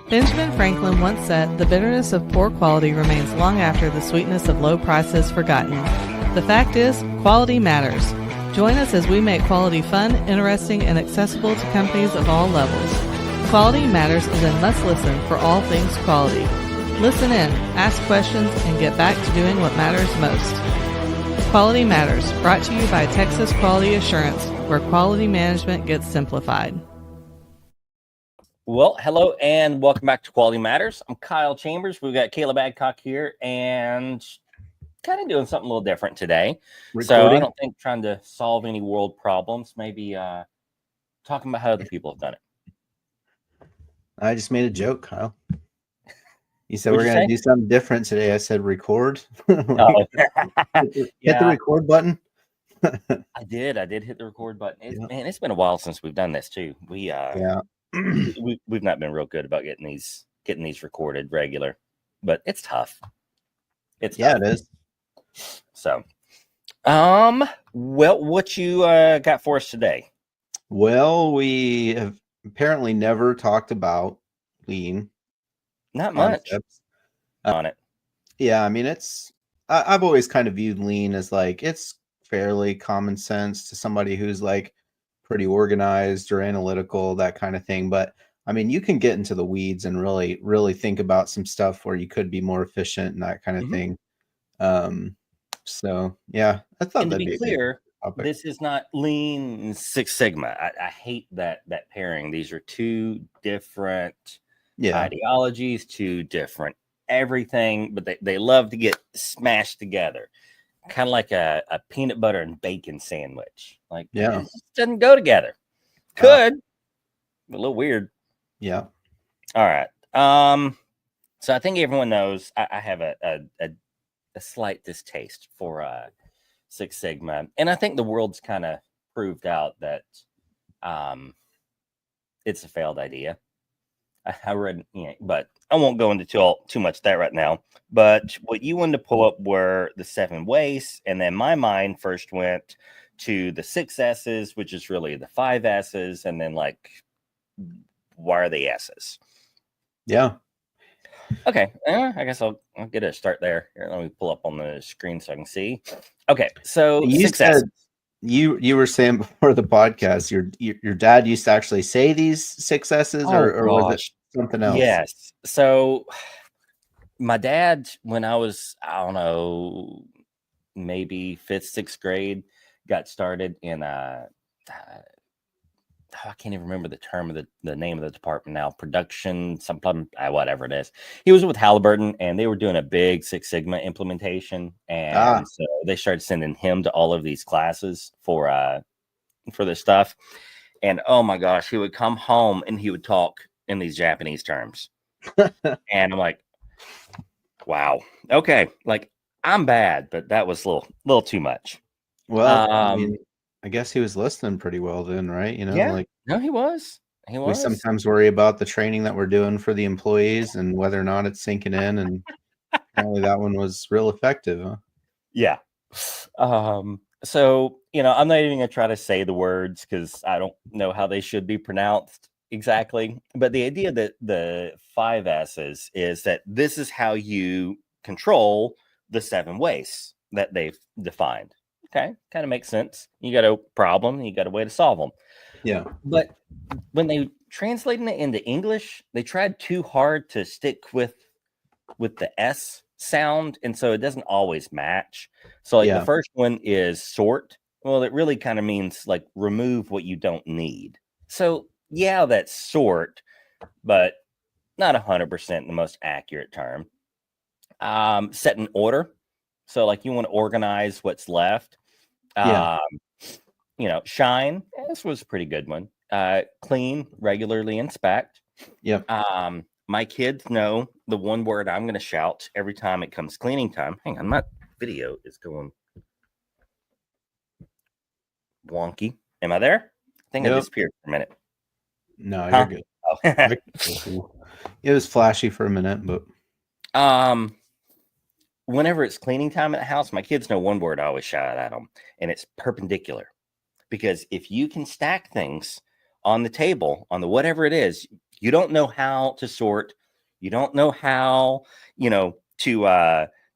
Benjamin Franklin once said, "The bitterness of poor quality remains long after the sweetness of low price is forgotten." The fact is, quality matters. Join us as we make quality fun, interesting, and accessible to companies of all levels. Quality Matters is a must-listen for all things quality. Listen in, ask questions, and get back to doing what matters most. Quality Matters, brought to you by Texas Quality Assurance, where quality management gets simplified. Well, hello and welcome back to Quality Matters. I'm Kyle Chambers. We've got Caleb Adcock here and kind of doing something a little different today. Recording. So I don't think trying to solve any world problems, maybe talking about how other people have done it. I just made a joke, Kyle. You said What'd we're you going to say? do something different today. I said record. Oh, Hit the record button. I did hit the record button. Man, it's been a while since we've done this too. We've not been real good about getting these recorded regular, but it's tough. It is. So, well, what you got for us today? Well, we have apparently never talked about lean. Not much on it. Yeah, I mean, I've always kind of viewed lean as like it's fairly common sense to somebody who's like pretty organized or analytical, that kind of thing. But I mean, you can get into the weeds and really, really think about some stuff where you could be more efficient and that kind of thing. So yeah, I thought that'd be clear. This is not Lean Six Sigma. I hate that pairing. These are two different ideologies, two different everything, but they love to get smashed together. Kind of like a peanut butter and bacon sandwich. Like, it just doesn't go together. Could, but a little weird. Yeah. All right. So I think everyone knows I have a slight distaste for Six Sigma, and I think the world's kind of proved out that it's a failed idea. I read, but I won't go into too much of that right now. But what you wanted to pull up were the 7 ways, and then my mind first went to the 6 S's, which is really the 5 S's, and then like, why are they S's? Yeah. Okay, I guess I'll get a start there. Here, let me pull up on the screen so I can see. Okay, so you said you were saying before the podcast your dad used to actually say these 6 S's, or was it something else? Yes. So my dad, when I was, I don't know, maybe 5th, 6th grade, got started in I can't even remember the term of the name of the department now. Production, something, whatever it is. He was with Halliburton, and they were doing a big Six Sigma implementation, and so they started sending him to all of these classes for this stuff. And oh my gosh, he would come home and he would talk in these Japanese terms, and I'm like, wow, okay, like I'm bad, but that was a little too much. Well, I mean, I guess he was listening pretty well then, right? No, he was. We sometimes worry about the training that we're doing for the employees and whether or not it's sinking in, and apparently that one was real effective, huh? Yeah. So, I'm not even gonna try to say the words because I don't know how they should be pronounced exactly. But the idea that the 5 S's is that this is how you control the 7 ways that they've defined. Okay, kind of makes sense. You got a problem, you got a way to solve them. Yeah. But when they translated it into English, they tried too hard to stick with the S sound, and so it doesn't always match. So like the first one is sort. Well, it really kind of means like remove what you don't need. So yeah, that's sort, but not 100% the most accurate term. Set in order. So like you want to organize what's left. Shine. This was a pretty good one. Clean, regularly inspect. Yep. My kids know the one word I'm going to shout every time it comes cleaning time. Hang on, my video is going wonky. Am I there? I think I disappeared for a minute. No, you're good. Oh. It was flashy for a minute, but whenever it's cleaning time at the house, my kids know one word I always shout at them, and it's perpendicular. Because if you can stack things on the table, on the whatever it is, You don't know how to sort. You don't know how,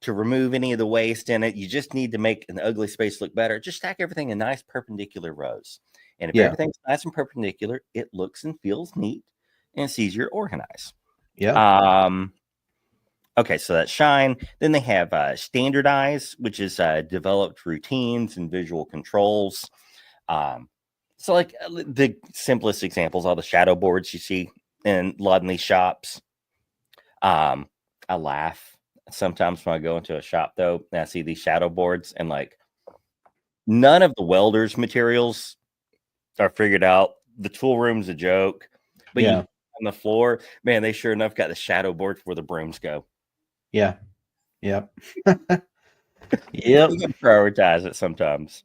to remove any of the waste in it. You just need to make an ugly space look better. Just stack everything in nice perpendicular rows. And if Yeah. everything's nice and perpendicular, it looks and feels neat and it's easier to organize. Yeah. Okay, so that's shine. Then they have standardize, which is developed routines and visual controls. So like the simplest examples, all the shadow boards you see in a lot of these shops. I laugh sometimes when I go into a shop though, and I see these shadow boards and like none of the welders materials are figured out. The tool room's a joke, but Yeah. on the floor, man, they sure enough got the shadow board where the brooms go. Yeah. Yep. You can prioritize it sometimes.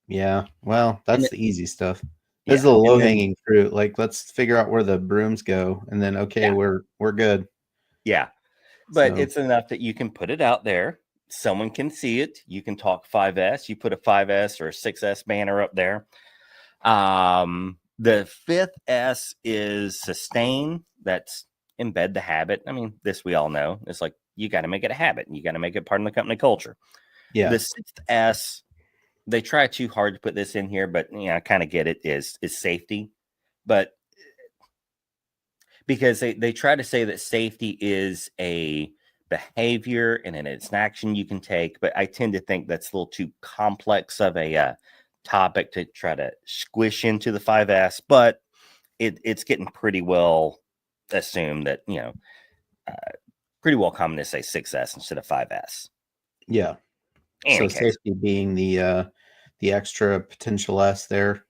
Yeah. Well, that's then, the easy stuff. This is yeah, the and low then hanging fruit. Like, let's figure out where the brooms go, and then okay, yeah, we're good. yeah. But So it's enough that you can put it out there. Someone can see it. You can talk 5S. You put a 5S or a 6S banner up there. The fifth S is sustain. That's embed the habit. I mean, this we all know. It's like you got to make it a habit. You got to make it part of the company culture. yeah. The sixth S, they try too hard to put this in here, but I kind of get it. Is safety, but because they try to say that safety is a behavior and it's an action you can take, but I tend to think that's a little too complex of a topic to try to squish into the 5S, but it's getting pretty well assumed that pretty well common to say 6S instead of 5S. Yeah. Any So case, safety being the extra potential S there.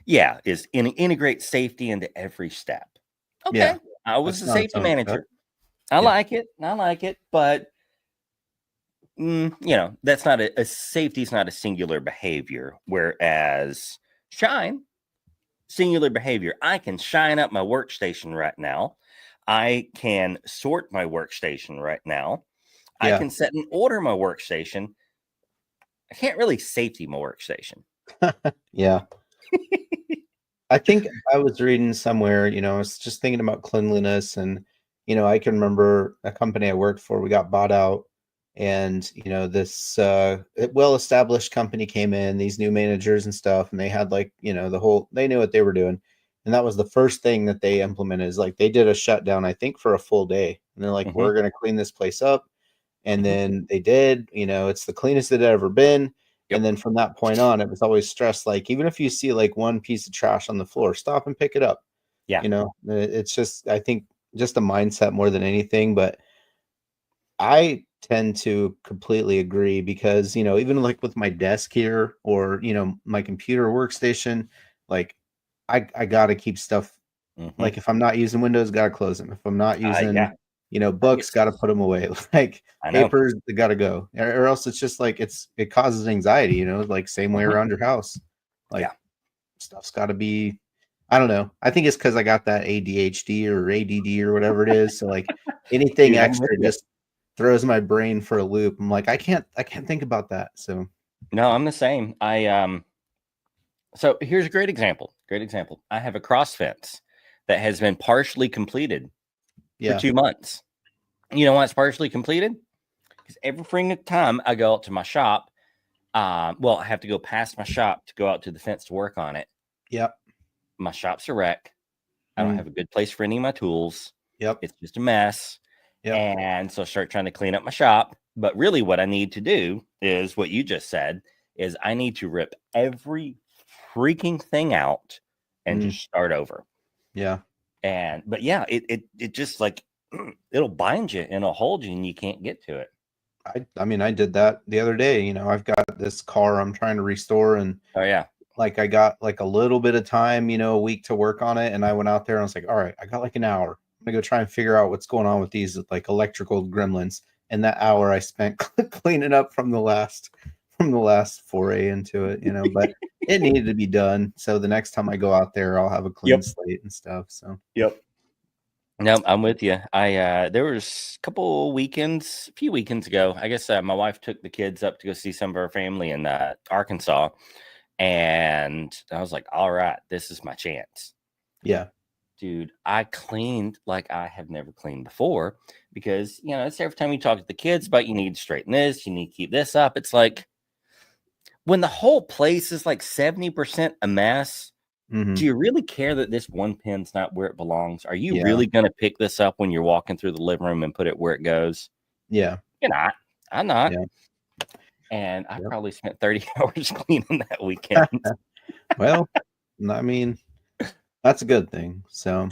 yeah, is integrate safety into every step. Okay, Yeah. I was That's a not its safety own step. manager. I Yeah. like it. But that's not a safety is not a singular behavior. Whereas shine, singular behavior. I can shine up my workstation right now. I can sort my workstation right now. I Yeah. can set and order my workstation. I can't really safety my workstation. Yeah. I think I was reading somewhere, I was just thinking about cleanliness, and I can remember a company I worked for, we got bought out, and this well-established company came in, these new managers and stuff, and they had like, they knew what they were doing. And that was the first thing that they implemented, is like they did a shutdown, I think for a full day. And they're like, Mm-hmm. we're gonna clean this place up. And Mm-hmm. then they did, it's the cleanest it had ever been. And Yep. then from that point on, it was always stressed. Like, even if you see like one piece of trash on the floor, stop and pick it up. Yeah. It's just, I think, just a mindset more than anything. But I tend to completely agree because, even like with my desk here, or, my computer workstation, like I got to keep stuff. Mm-hmm. Like, if I'm not using Windows, got to close them. If I'm not using, yeah. books, got to put them away. Like, I know. papers, they got to go, or else it's just like it causes anxiety. Like, same way Mm-hmm. around your house. Like, Yeah. stuff's got to be. I don't know. I think it's because I got that ADHD or ADD or whatever it is. So like anything Dude, I'm with extra you. just throws my brain for a loop. I'm like, I can't think about that. So No, I'm the same. So here's a great example. I have a cross fence that has been partially completed for yeah, 2 months. You know why it's partially completed? Because every freaking time I go out to my shop, I have to go past my shop to go out to the fence to work on it. yep, My shop's a wreck. I don't have a good place for any of my tools. yep, It's just a mess. yep, And so I start trying to clean up my shop. But really what I need to do is what you just said, is I need to rip every freaking thing out and just start over. yeah. But yeah, it just like it'll bind you and it'll hold you and you can't get to it. I mean, I did that the other day. I've got this car I'm trying to restore, and Oh yeah. like I got like a little bit of time, a week to work on it. And I went out there and I was like, all right, I got like an hour. I'm gonna go try and figure out what's going on with these like electrical gremlins. And that hour I spent cleaning up from the last foray into it, but it needed to be done. So the next time I go out there, I'll have a clean slate and stuff. So Yep. No, I'm with you. There was a few weekends ago. I guess my wife took the kids up to go see some of our family in Arkansas, and I was like, "All right, this is my chance." yeah, Dude, I cleaned like I have never cleaned before because, it's every time you talk to the kids about you need to straighten this, you need to keep this up. It's like when the whole place is like 70% a mess, do you really care that this one pin's not where it belongs? Are you really going to pick this up when you're walking through the living room and put it where it goes? Yeah. You're not. I'm not. Yeah. And I probably spent 30 hours cleaning that weekend. Well, I mean, that's a good thing. So,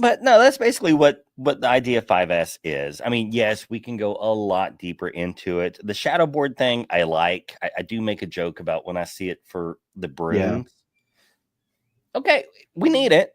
but no, that's basically what the idea 5S is. I mean, yes, we can go a lot deeper into it. The shadow board thing, I like. I do make a joke about when I see it for the brooms. Okay, we need it.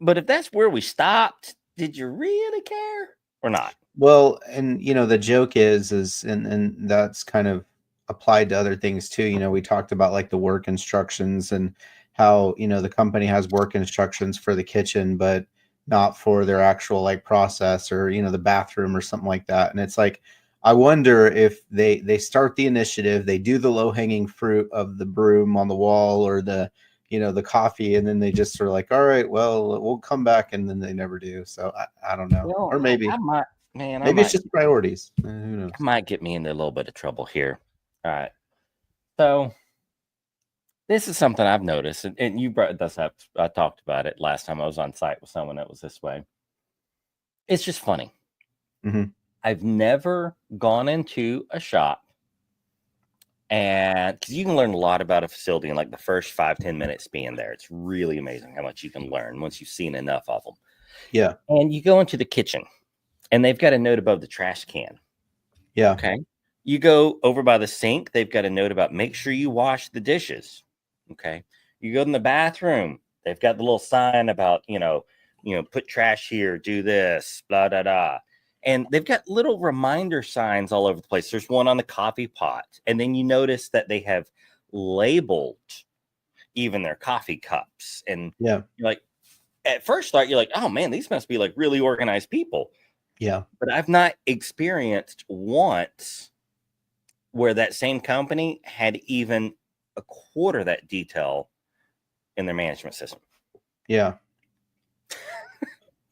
But if that's where we stopped, did you really care or not? Well, and the joke is and that's kind of applied to other things too. We talked about like the work instructions and how, the company has work instructions for the kitchen, but not for their actual like process or, the bathroom or something like that. And it's like, I wonder if they start the initiative, they do the low hanging fruit of the broom on the wall or the coffee, and then they just sort of like, all right, well, we'll come back, and then they never do. So I don't know. Well, or maybe maybe it's just priorities. Who knows? I might get me into a little bit of trouble here. All right. So this is something I've noticed, and you brought this up. I talked about it last time I was on site with someone that was this way. It's just funny. I've never gone into a shop, and because you can learn a lot about a facility in like the first 5-10 minutes being there. It's really amazing how much you can learn once you've seen enough of them. Yeah. And you go into the kitchen, and they've got a note above the trash can. Yeah. Okay. You go over by the sink, they've got a note about make sure you wash the dishes. Okay. You go in the bathroom, they've got the little sign about, put trash here, do this, blah, blah, blah. And they've got little reminder signs all over the place. There's one on the coffee pot. And then you notice that they have labeled even their coffee cups. And you're like, at first thought, you're like, oh man, these must be like really organized people. Yeah. But I've not experienced once where that same company had even a quarter that detail in their management system. Yeah.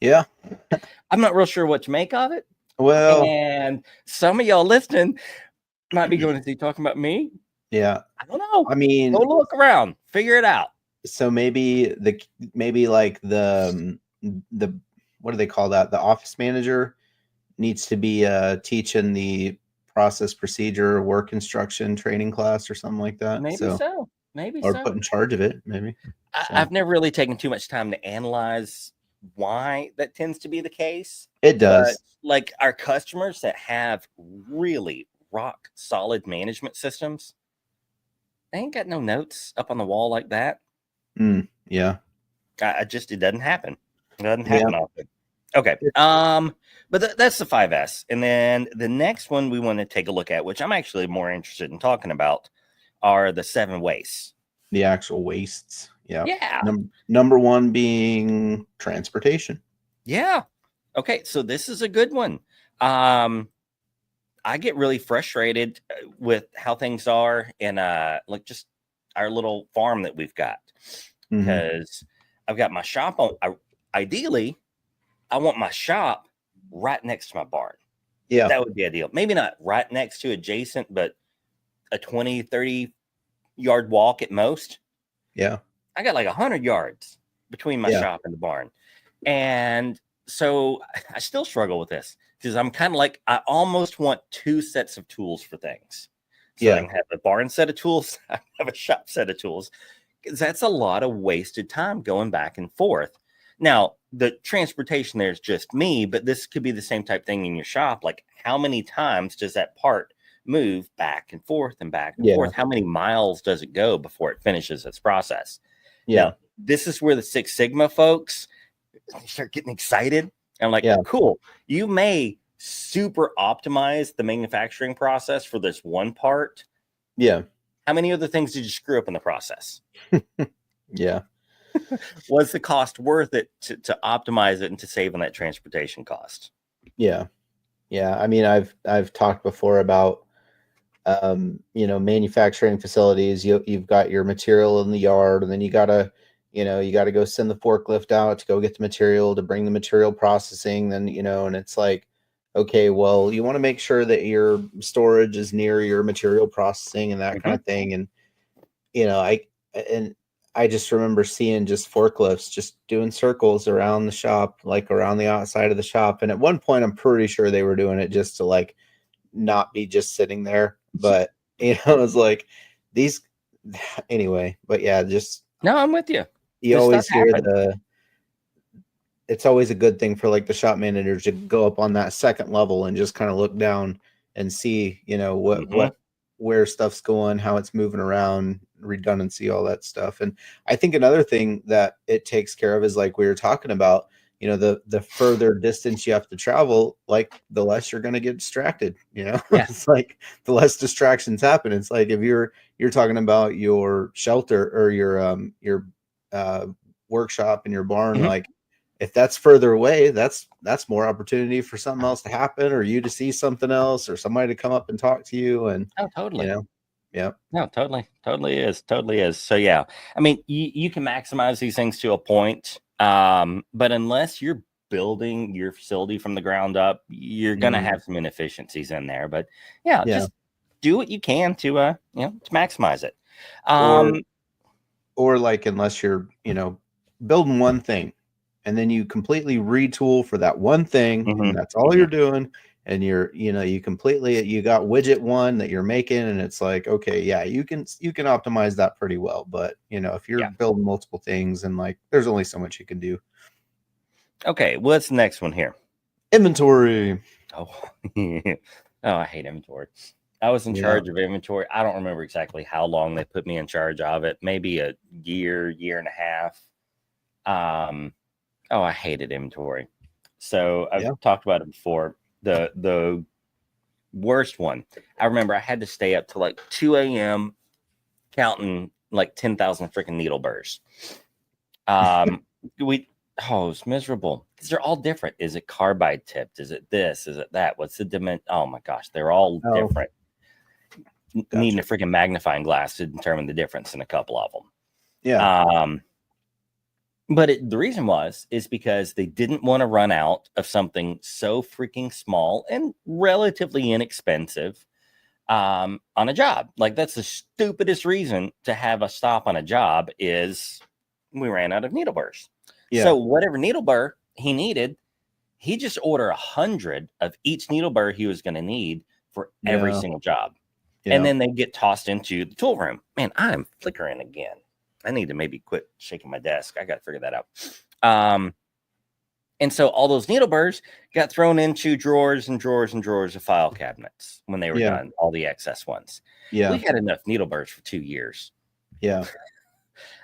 Yeah. I'm not real sure what to make of it. Well, and some of y'all listening might be going, is he talking about me? Yeah. I don't know. I mean, go look around, figure it out. So maybe like the what do they call that? The office manager needs to be teaching the process, procedure, work instruction training class or something like that. Maybe so. Or put in charge of it, maybe. I've never really taken too much time to analyze why that tends to be the case. It does. But like our customers that have really rock solid management systems, they ain't got no notes up on the wall like that. Yeah. It doesn't happen. It doesn't happen often. Okay. But that's the 5S. And then the next one we want to take a look at, which I'm actually more interested in talking about, are the 7 wastes. The actual wastes. Yeah. Yeah. Number 1 being transportation. Yeah. Okay. So this is a good one. I get really frustrated with how things are in like just our little farm that we've got, because I've got my shop on. Ideally, I want my shop right next to my barn. Yeah. That would be ideal. Maybe not right next to adjacent, but a 20, 30 yard walk at most. Yeah. I got like 100 yards between my shop and the barn. And so I still struggle with this because I'm kind of like, I almost want 2 sets of tools for things. So I can have a barn set of tools, I have a shop set of tools. Because that's a lot of wasted time going back and forth. Now, the transportation there is just me, but this could be the same type thing in your shop. Like, how many times does that part move back and forth and back and forth? How many miles does it go before it finishes its process? Yeah. Now, this is where the Six Sigma folks start getting excited. I'm like, cool. You may super optimize the manufacturing process for this one part. Yeah. How many other things did you screw up in the process? Yeah. Was the cost worth it to optimize it and to save on that transportation cost? Yeah. Yeah. I mean, I've talked before about, manufacturing facilities. You've got your material in the yard, and then you got to, you got to go send the forklift out to go get the material, to bring the material processing. Then, and it's like, okay, well, you want to make sure that your storage is near your material processing and that kind of thing. And, I just remember seeing just forklifts just doing circles around the shop, like around the outside of the shop. And at one point, I'm pretty sure they were doing it just to like not be just sitting there. But, it's like these anyway. But yeah, just No, I'm with you. you This stuff always hear happened. it's always a good thing for like the shop manager to go up on that second level and just kind of look down and see, where stuff's going, how it's moving around, redundancy, all that stuff. And I think another thing that it takes care of is like we were talking about, the further distance you have to travel, like the less you're going to get distracted, Yeah. It's like the less distractions happen. It's like if you're talking about your shelter or your workshop in your barn, like if that's further away, that's more opportunity for something else to happen, or you to see something else, or somebody to come up and talk to you. And Totally. Yeah. No, totally is. So yeah, I mean, you can maximize these things to a point, but unless you're building your facility from the ground up, you're gonna have some inefficiencies in there. But yeah, just do what you can to maximize it. Or like unless you're building one thing, and then you completely retool for that one thing, and that's all you're doing. And you completely, you got widget one that you're making, and it's like, okay, yeah, you can optimize that pretty well. But if you're building multiple things, and like, there's only so much you can do. Okay, what's the next one here? Inventory. Oh, I hate inventory. I was in charge of inventory. I don't remember exactly how long they put me in charge of it. Maybe a year and a half. I hated inventory. So I've talked about it before. The worst one. I remember I had to stay up till like 2 a.m. counting like 10,000 freaking needle burrs. It was miserable because they're all different. Is it carbide tipped? Is it this? Is it that? What's the dimension? Oh my gosh, they're all different. Gotcha. Needing a freaking magnifying glass to determine the difference in a couple of them. Yeah. But the reason is because they didn't want to run out of something so freaking small and relatively inexpensive on a job. Like, that's the stupidest reason to have a stop on a job is we ran out of needle burrs. Yeah. So whatever needle burr he needed, he just ordered 100 of each needle burr he was going to need for every single job. Yeah. And then they get tossed into the tool room. Man, I'm flickering again. I need to maybe quit shaking my desk. I got to figure that out. And so all those needle burrs got thrown into drawers and drawers and drawers of file cabinets when they were done, all the excess ones. Yeah. We had enough needle burrs for 2 years. Yeah.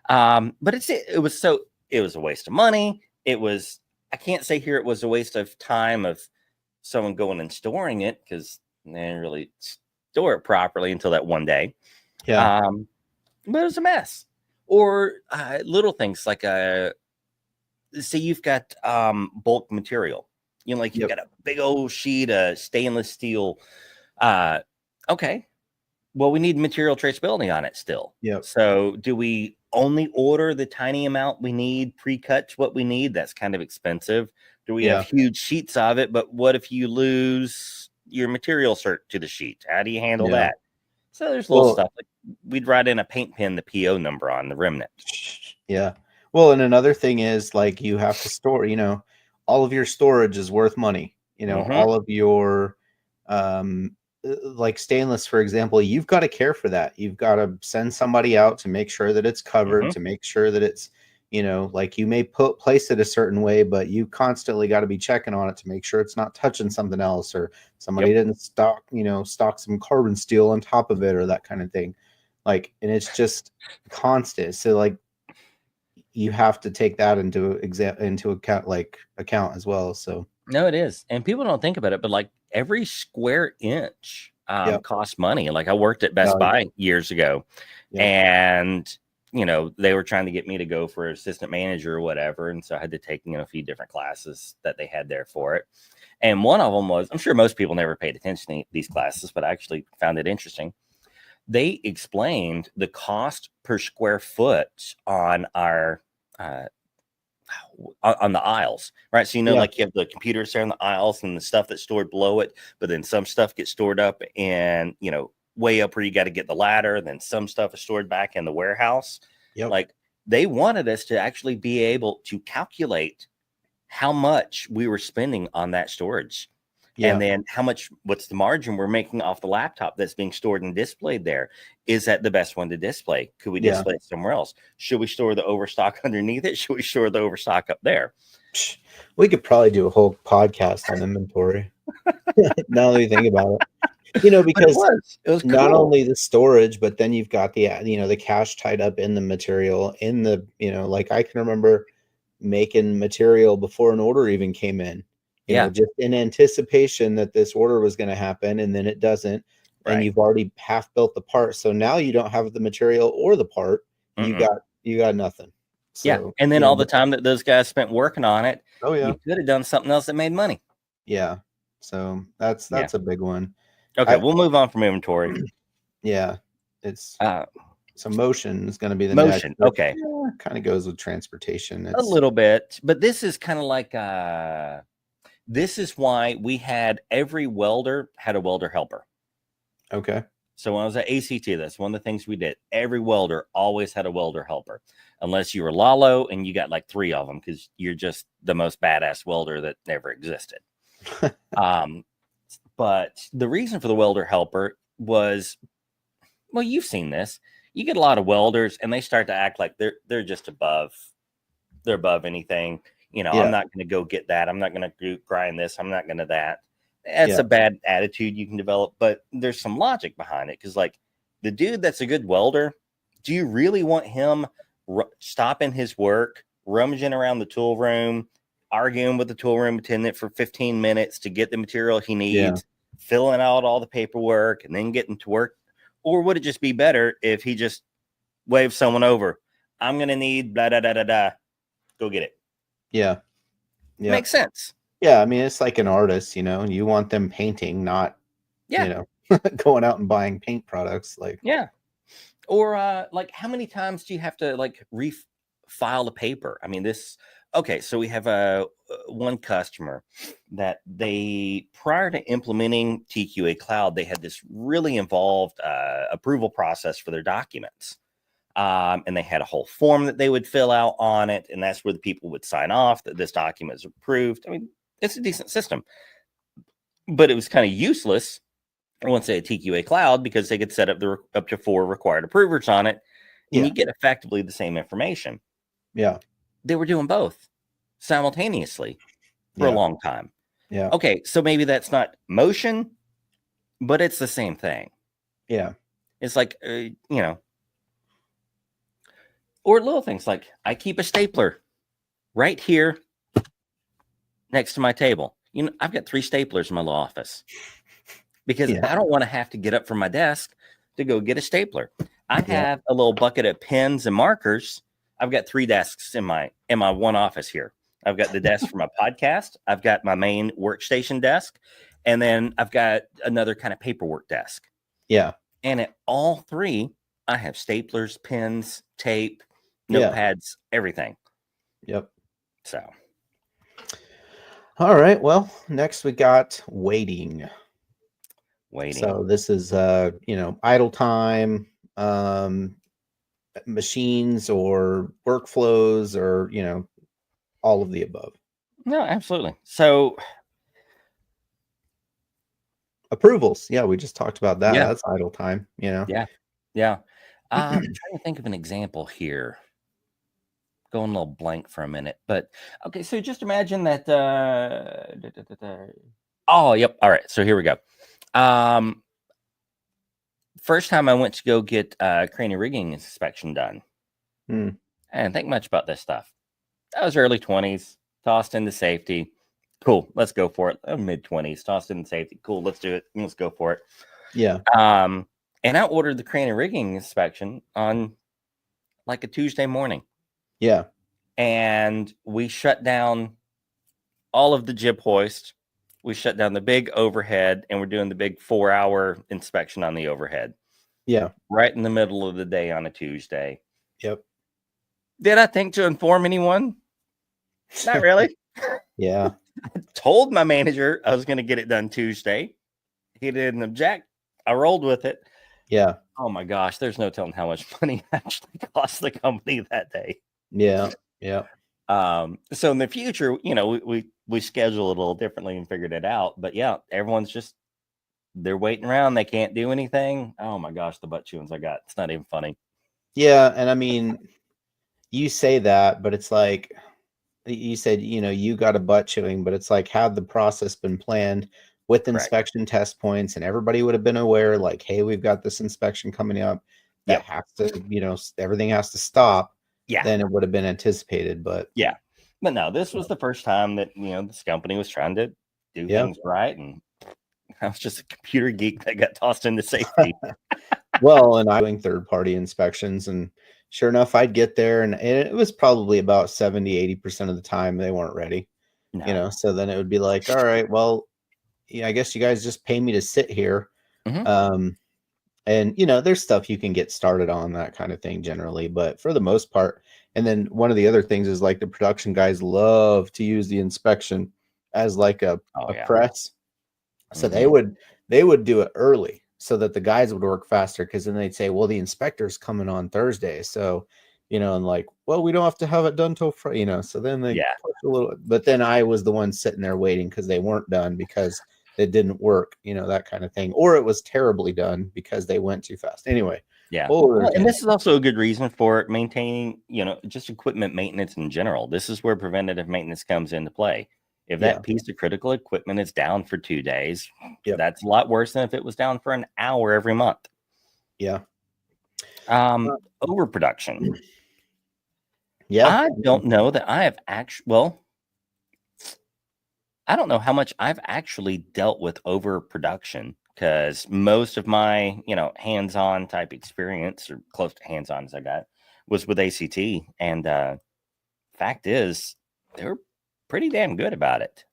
But it was a waste of money. I can't say here it was a waste of time of someone going and storing it because they didn't really store it properly until that one day. Yeah. But it was a mess. Or little things like say you've got bulk material, like you've got a big old sheet of stainless steel. Okay, well, we need material traceability on it still. Yeah. So do we only order the tiny amount we need, pre-cut what we need? That's kind of expensive. Do we have huge sheets of it? But what if you lose your material cert to the sheet? How do you handle that? So there's little stuff like we'd write in a paint pen the PO number on the remnant. Yeah. Well, and another thing is like you have to store, all of your storage is worth money. All of your like stainless, for example, you've got to care for that. You've got to send somebody out to make sure that it's covered, to make sure that it's, like you may place it a certain way, but you constantly got to be checking on it to make sure it's not touching something else, or somebody didn't stock some carbon steel on top of it, or that kind of thing. Like, and it's just constant. So like you have to take that into account as well. So no, it is. And people don't think about it, but like every square inch costs money. Like I worked at Best Buy years ago, and they were trying to get me to go for assistant manager or whatever. And so I had to take, a few different classes that they had there for it. And one of them was, I'm sure most people never paid attention to these classes, but I actually found it interesting. They explained the cost per square foot on our on the aisles, right? So, Yeah. like you have the computers there in the aisles and the stuff that's stored below it, but then some stuff gets stored up and, way up where you got to get the ladder. Then some stuff is stored back in the warehouse. Yep. Like they wanted us to actually be able to calculate how much we were spending on that storage. Yeah. And then what's the margin we're making off the laptop that's being stored and displayed there? Is that the best one to display? Could we display it somewhere else? Should we store the overstock underneath it? Should we store the overstock up there? We could probably do a whole podcast on inventory. Now that you think about it, because it was not cool. only the storage, but then you've got the cash tied up in the material in the, like I can remember making material before an order even came in. Just in anticipation that this order was going to happen, and then it doesn't, and you've already half built the part. So now you don't have the material or the part. You got nothing. So, and then all the time that those guys spent working on it, you could have done something else that made money. Yeah. So that's a big one. Okay, we'll move on from inventory. Yeah, it's so motion is going to be the motion. next. Okay, kind of goes with transportation. A little bit, but this is kind of like this is why we had every welder had a welder helper. Okay. So when I was at ACT, that's one of the things we did. Every welder always had a welder helper, unless you were Lalo and you got like 3 of them because you're just the most badass welder that never existed. But the reason for the welder helper was, well, you've seen this. You get a lot of welders and they start to act like they're just above. They're above anything. I'm not going to go get that. I'm not going to grind this. I'm not going to that. That's a bad attitude you can develop, but there's some logic behind it. Cause like the dude that's a good welder, do you really want him stopping his work, rummaging around the tool room, arguing with the tool room attendant for 15 minutes to get the material he needs, filling out all the paperwork and then getting to work? Or would it just be better if he just waves someone over? I'm going to need blah, da, da, da, da. Go get it. Yeah. Makes sense. Yeah. I mean, it's like an artist, you want them painting, not, going out and buying paint products. Like, or like how many times do you have to like refile the paper? I mean, okay. So we have one customer that prior to implementing TQA Cloud, they had this really involved approval process for their documents. And they had a whole form that they would fill out on it. And that's where the people would sign off that this document is approved. I mean, it's a decent system, but it was kind of useless once they had TQA Cloud because they could set up up to 4 required approvers on it. And you get effectively the same information. Yeah. They were doing both simultaneously for a long time. Yeah. Okay. So maybe that's not motion, but it's the same thing. Yeah. It's like, or little things like I keep a stapler right here next to my table. I've got 3 staplers in my little office because I don't want to have to get up from my desk to go get a stapler. I have a little bucket of pens and markers. I've got 3 desks in my one office here. I've got the desk for my podcast. I've got my main workstation desk. And then I've got another kind of paperwork desk. Yeah. And at all 3, I have staplers, pens, tape, notepads, everything. Yep. So. All right. Well, next we got waiting. So this is, idle time, machines or workflows or, all of the above. No, absolutely. So approvals. Yeah. We just talked about that. Yeah. That's idle time, Yeah. Yeah. I'm trying to think of an example here. Going a little blank for a minute, but okay. So just imagine that. Oh, yep. All right. So here we go. First time I went to go get crane and rigging inspection done. I didn't think much about this stuff. I was early 20s, tossed into safety. Cool. Let's go for it. Mid 20s, tossed into safety. Cool. Let's do it. Let's go for it. Yeah. And I ordered the crane and rigging inspection on like a Tuesday morning. Yeah. And we shut down all of the jib hoist. We shut down the big overhead and we're doing the big 4-hour inspection on the overhead. Yeah. Right in the middle of the day on a Tuesday. Yep. Did I think to inform anyone? Not really. Yeah. Told my manager I was going to get it done Tuesday. He didn't object. I rolled with it. Yeah. Oh my gosh, there's no telling how much money actually cost the company that day. Yeah. Yeah. So in the future, we schedule it a little differently and figured it out. But yeah, everyone's just they're waiting around. They can't do anything. Oh my gosh, the butt chewings I got. It's not even funny. Yeah. And I mean, you say that, but it's like you said, you got a butt chewing, but it's like, had the process been planned with Correct. inspection test points and everybody would have been aware, like, hey, we've got this inspection coming up that Yep. has to, everything has to stop. Yeah. Then it would have been anticipated. But yeah. But no, this was the first time that this company was trying to do things right, and I was just a computer geek that got tossed into safety. Well, and I'm doing third-party inspections, and sure enough, I'd get there, and it was probably about 70-80% of the time they weren't ready. No. So then it would be like, all right, well, yeah, I guess you guys just pay me to sit here. Mhm. And there's stuff you can get started on, that kind of thing generally, but for the most part. And then one of the other things is like the production guys love to use the inspection as like a Yeah. press. So Mhm. they would do it early so that the guys would work faster, because then they'd say, well, the inspector's coming on Thursday, so and like, well, we don't have to have it done till Friday, so then they Yeah. push a little. But then I was the one sitting there waiting because they weren't done, because it didn't work, that kind of thing, or it was terribly done because they went too fast. Anyway, Yeah. older And this is also a good reason for maintaining, just equipment maintenance in general. This is where preventative maintenance comes into play. If Yeah. that piece of critical equipment is down for 2 days, Yep. that's a lot worse than if it was down for an hour every month. Yeah. Overproduction. Yeah. I don't know that I have I don't know how much I've actually dealt with overproduction, because most of my, hands-on type experience, or close to hands-on as I got, was with ACT. And fact is, they're pretty damn good about it.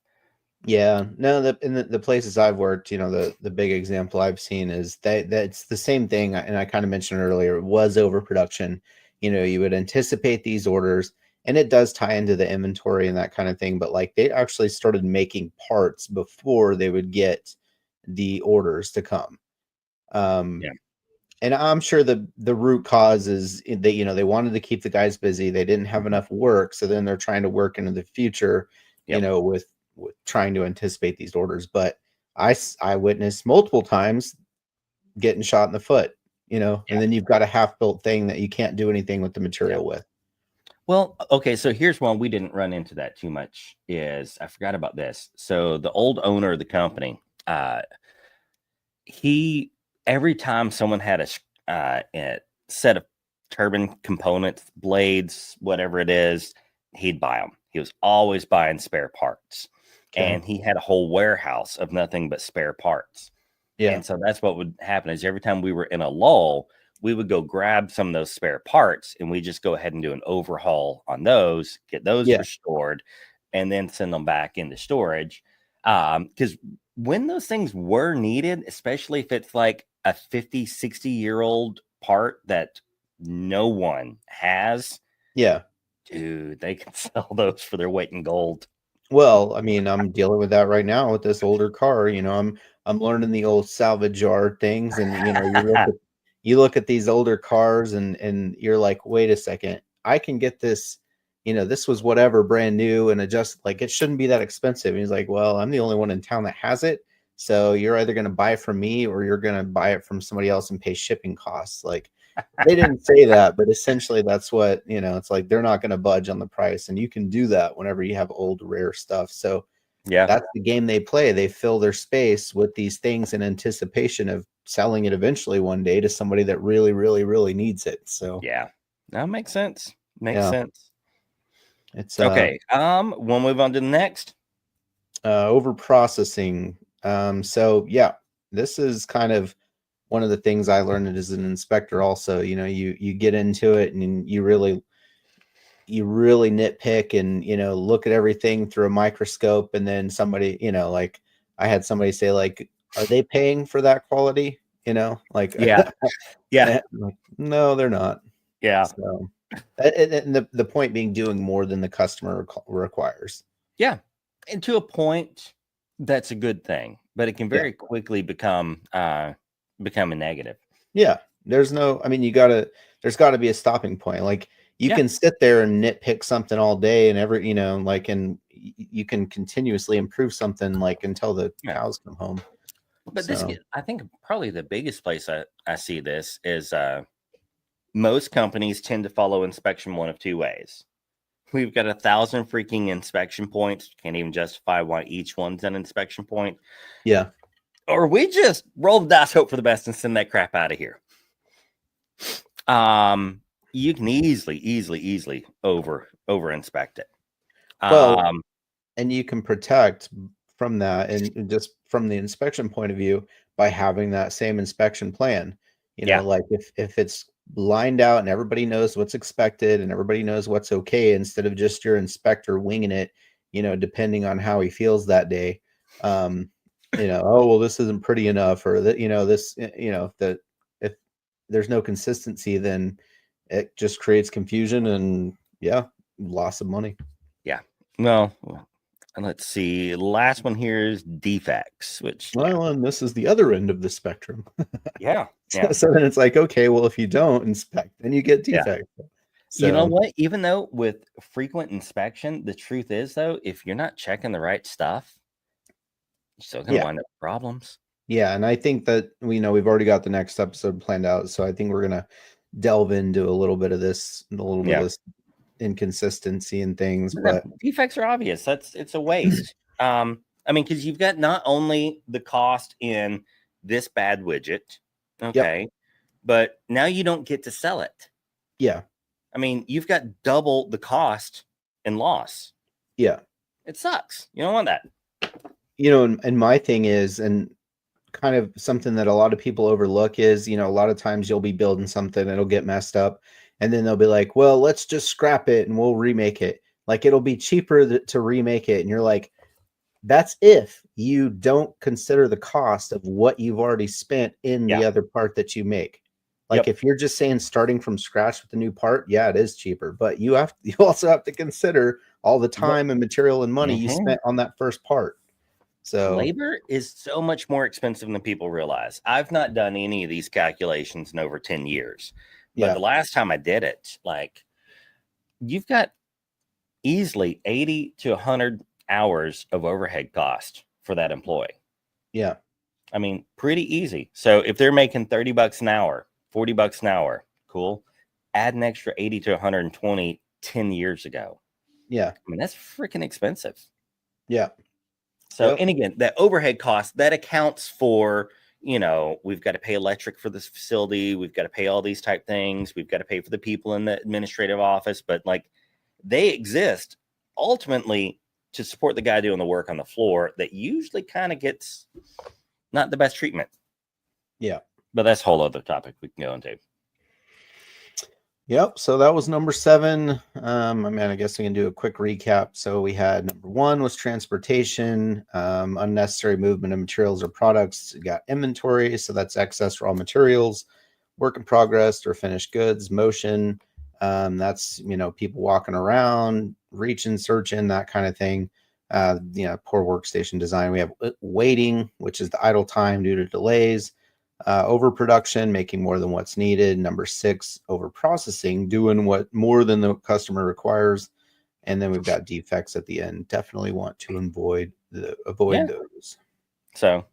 Yeah, no, in the places I've worked, the big example I've seen is that's the same thing, and I kind of mentioned earlier, it was overproduction. You would anticipate these orders, and it does tie into the inventory and that kind of thing, but like they actually started making parts before they would get the orders to come. Yeah. And I'm sure the root cause is they they wanted to keep the guys busy. They didn't have enough work, so then they're trying to work into the future, Yep. with trying to anticipate these orders. But I witnessed multiple times getting shot in the foot, and then you've got a half-built thing that you can't do anything with the material with. Well, okay, so here's one we didn't run into that too much, is I forgot about this. So the old owner of the company, he every time someone had a set of turbine components, blades, whatever it is, he'd buy them. He was always buying spare parts. Okay. And he had a whole warehouse of nothing but spare parts. Yeah. And so that's what would happen, is every time we were in a lull, we would go grab some of those spare parts, and we just go ahead and do an overhaul on those, get those Yeah. restored, and then send them back into storage. Because when those things were needed, especially if it's like a 50, 60-year-old part that no one has, Yeah. dude, they can sell those for their weight in gold. Well, I mean, I'm dealing with that right now with this older car. I'm learning the old salvage yard things, and you look at these older cars, and you're like, wait a second, I can get this. This was whatever, brand new, and adjust, like, it shouldn't be that expensive. And he's like, well, I'm the only one in town that has it, so you're either going to buy it from me or you're going to buy it from somebody else and pay shipping costs. Like, they didn't say that, but essentially that's what, it's like, they're not going to budge on the price, and you can do that whenever you have old rare stuff. So Yeah. that's the game they play. They fill their space with these things in anticipation of selling it eventually one day to somebody that really, really, really needs it. So Yeah, that makes sense. Makes Yeah. sense. It's Okay. We'll move on to the next. over processing. So yeah, this is kind of one of the things I learned as an inspector also. You get into it, and you really nitpick, and look at everything through a microscope, and then somebody, like, I had somebody say, like, are they paying for that quality? Like, Yeah. Yeah. like, no, they're not. Yeah. So And the point being doing more than the customer requires. Yeah. And to a point, that's a good thing, but it can Yeah. very quickly become a negative. Yeah. There's gotta be a stopping point. Like you Yeah. can sit there and nitpick something all day and and you can continuously improve something like until the Yeah. cows come home. But I think probably the biggest place I see this is most companies tend to follow inspection one of two ways. We've got 1,000 freaking inspection points. Can't even justify why each one's an inspection point. Yeah. Or we just roll the dice, hope for the best, and send that crap out of here. You can easily over inspect it. Well, and you can protect from that and just from the inspection point of view by having that same inspection plan. Like if it's lined out and everybody knows what's expected and everybody knows what's okay, instead of just your inspector winging it, depending on how he feels that day. Oh, well, this isn't pretty enough, or that, that if there's no consistency, then it just creates confusion and loss of money. Yeah. Well, let's see. The last one here is defects, which and this is the other end of the spectrum. Yeah. So then it's like, okay, well, if you don't inspect, then you get defects. So, you know what? Even though with frequent inspection, the truth is, though, if you're not checking the right stuff, you're still going to wind up with problems. Yeah, and I think that we've already got the next episode planned out, so I think we're gonna delve into a little bit of this, of this inconsistency and things. But defects are obvious. It's a waste. I mean, because you've got not only the cost in this bad widget, okay, but now you don't get to sell it. Yeah. I mean, you've got double the cost and loss. Yeah. It sucks. You don't want that. And my thing is, and kind of something that a lot of people overlook is, a lot of times you'll be building something, it'll get messed up, and then they'll be like, well, let's just scrap it and we'll remake it. Like it'll be cheaper to remake it. And you're like, that's if you don't consider the cost of what you've already spent in the other part that you make. Like if you're just saying starting from scratch with the new part, it is cheaper, but you also have to consider all the time and material and money you spent on that first part. So labor is so much more expensive than people realize. I've not done any of these calculations in over 10 years, but the last time I did it, like you've got easily 80 to 100 hours of overhead cost for that employee. Yeah. I mean, pretty easy. So if they're making $30 an hour, $40 an hour, cool. Add an extra 80 to 120 10 years ago. Yeah. I mean, that's freaking expensive. Yeah. So, and again, that overhead cost, that accounts for, we've got to pay electric for this facility. We've got to pay all these type things. We've got to pay for the people in the administrative office, but like they exist ultimately to support the guy doing the work on the floor that usually kind of gets not the best treatment. Yeah. But that's a whole other topic we can go into. Yep. So that was number 7. I guess we can do a quick recap. So we had number 1 was transportation, unnecessary movement of materials or products. We got inventory. So that's excess raw materials, work in progress or finished goods, motion. That's, people walking around, reaching, searching, that kind of thing. Poor workstation design. We have waiting, which is the idle time due to delays. Overproduction, making more than what's needed. Number 6, overprocessing, doing what more than the customer requires. And then we've got defects at the end. Definitely want to avoid those. So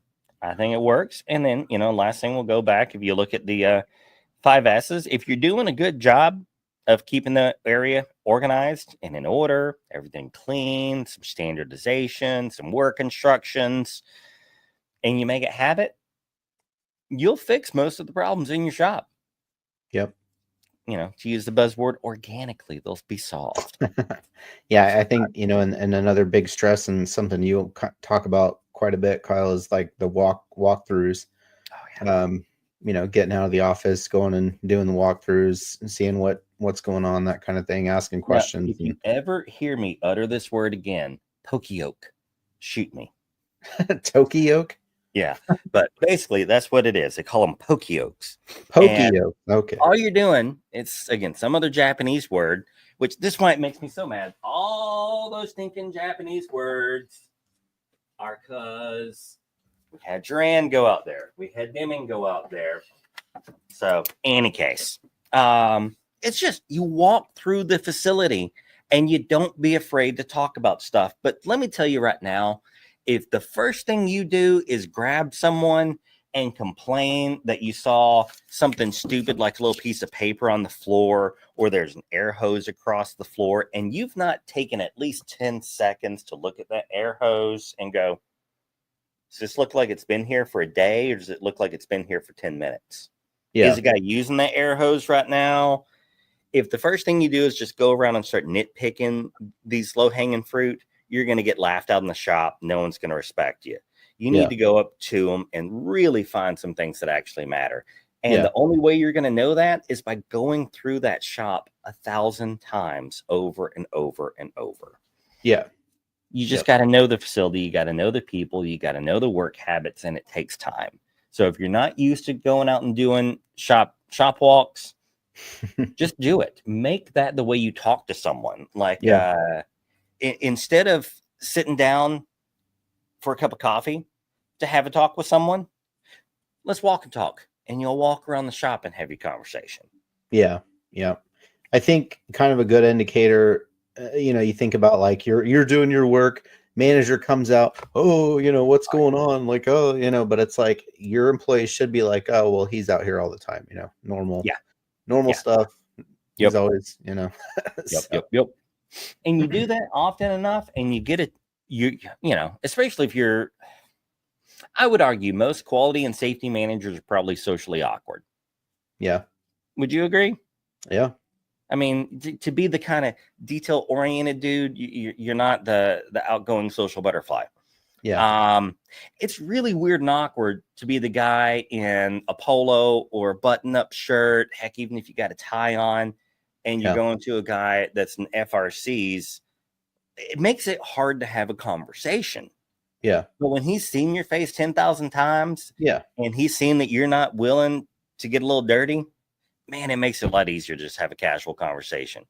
I think it works. And then, last thing, we'll go back. If you look at the 5 S's, if you're doing a good job of keeping the area organized and in order, everything clean, some standardization, some work instructions, and you make it habit, you'll fix most of the problems in your shop. Yep. To use the buzzword, organically, they'll be solved. Yeah, I think, and another big stress and something you'll talk about quite a bit, Kyle, is like the walkthroughs. Oh, yeah. Getting out of the office, going and doing the walkthroughs and seeing what's going on, that kind of thing, asking questions. Now, if you ever hear me utter this word again, Tokyoke, shoot me. Tokyoke? Yeah, but basically that's what it is. They call them pokiokes. Pokio. Okay. All you're doing, it's again some other Japanese word, which this one makes me so mad. All those stinking Japanese words are because we had Duran go out there, we had Deming go out there. So, any case, it's just you walk through the facility and you don't be afraid to talk about stuff. But let me tell you right now, if the first thing you do is grab someone and complain that you saw something stupid like a little piece of paper on the floor or there's an air hose across the floor and you've not taken at least 10 seconds to look at that air hose and go, does this look like it's been here for a day or does it look like it's been here for 10 minutes? Yeah. Is the guy using that air hose right now? If the first thing you do is just go around and start nitpicking these low-hanging fruit, you're going to get laughed out in the shop. No one's going to respect you. You need to go up to them and really find some things that actually matter. And the only way you're going to know that is by going through that shop 1,000 times over and over and over. Yeah. You just got to know the facility. You got to know the people. You got to know the work habits, and it takes time. So if you're not used to going out and doing shop walks, just do it. Make that the way you talk to someone. Like instead of sitting down for a cup of coffee to have a talk with someone, let's walk and talk, and you'll walk around the shop and have your conversation. Yeah. I think kind of a good indicator, you think about like you're doing your work, manager comes out, oh, what's going on? Like, oh, but it's like your employees should be like, oh, well, he's out here all the time, normal stuff. He's always, Yep. And you do that often enough and you get it, especially if you're, I would argue most quality and safety managers are probably socially awkward. Yeah. Would you agree? Yeah. I mean, to be the kind of detail-oriented dude, you're not the outgoing social butterfly. Yeah. It's really weird and awkward to be the guy in a polo or a button-up shirt, heck, even if you got a tie on, and you're going to a guy that's in FRCs. It makes it hard to have a conversation. Yeah. But when he's seen your face 10,000 times, and he's seen that you're not willing to get a little dirty, man, it makes it a lot easier to just have a casual conversation.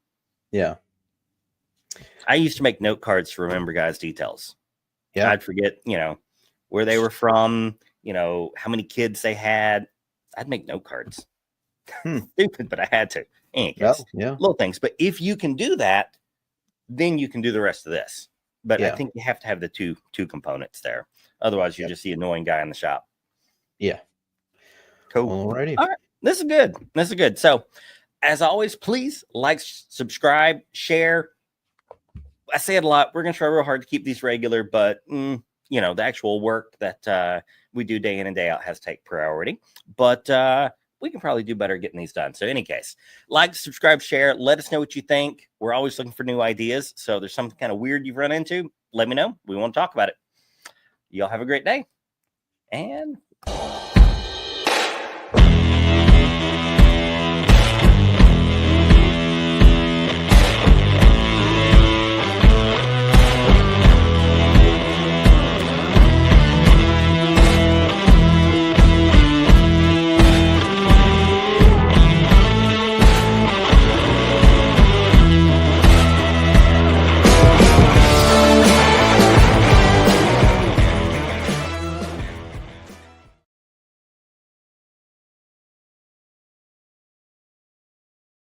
Yeah. I used to make note cards to remember guys' details. Yeah. I'd forget, where they were from, how many kids they had. I'd make note cards. Stupid, but I had to. Little things. But if you can do that, then you can do the rest of this. But I think you have to have the two components there. Otherwise, you're just the annoying guy in the shop. Yeah. Cool. Alrighty. All right. This is good. So, as always, please like, subscribe, share. I say it a lot. We're going to try real hard to keep these regular, but the actual work that we do day in and day out has to take priority. But we can probably do better getting these done. So, in any case, like, subscribe, share. Let us know what you think. We're always looking for new ideas. So, there's something kind of weird you've run into. Let me know. We want to talk about it. Y'all have a great day. And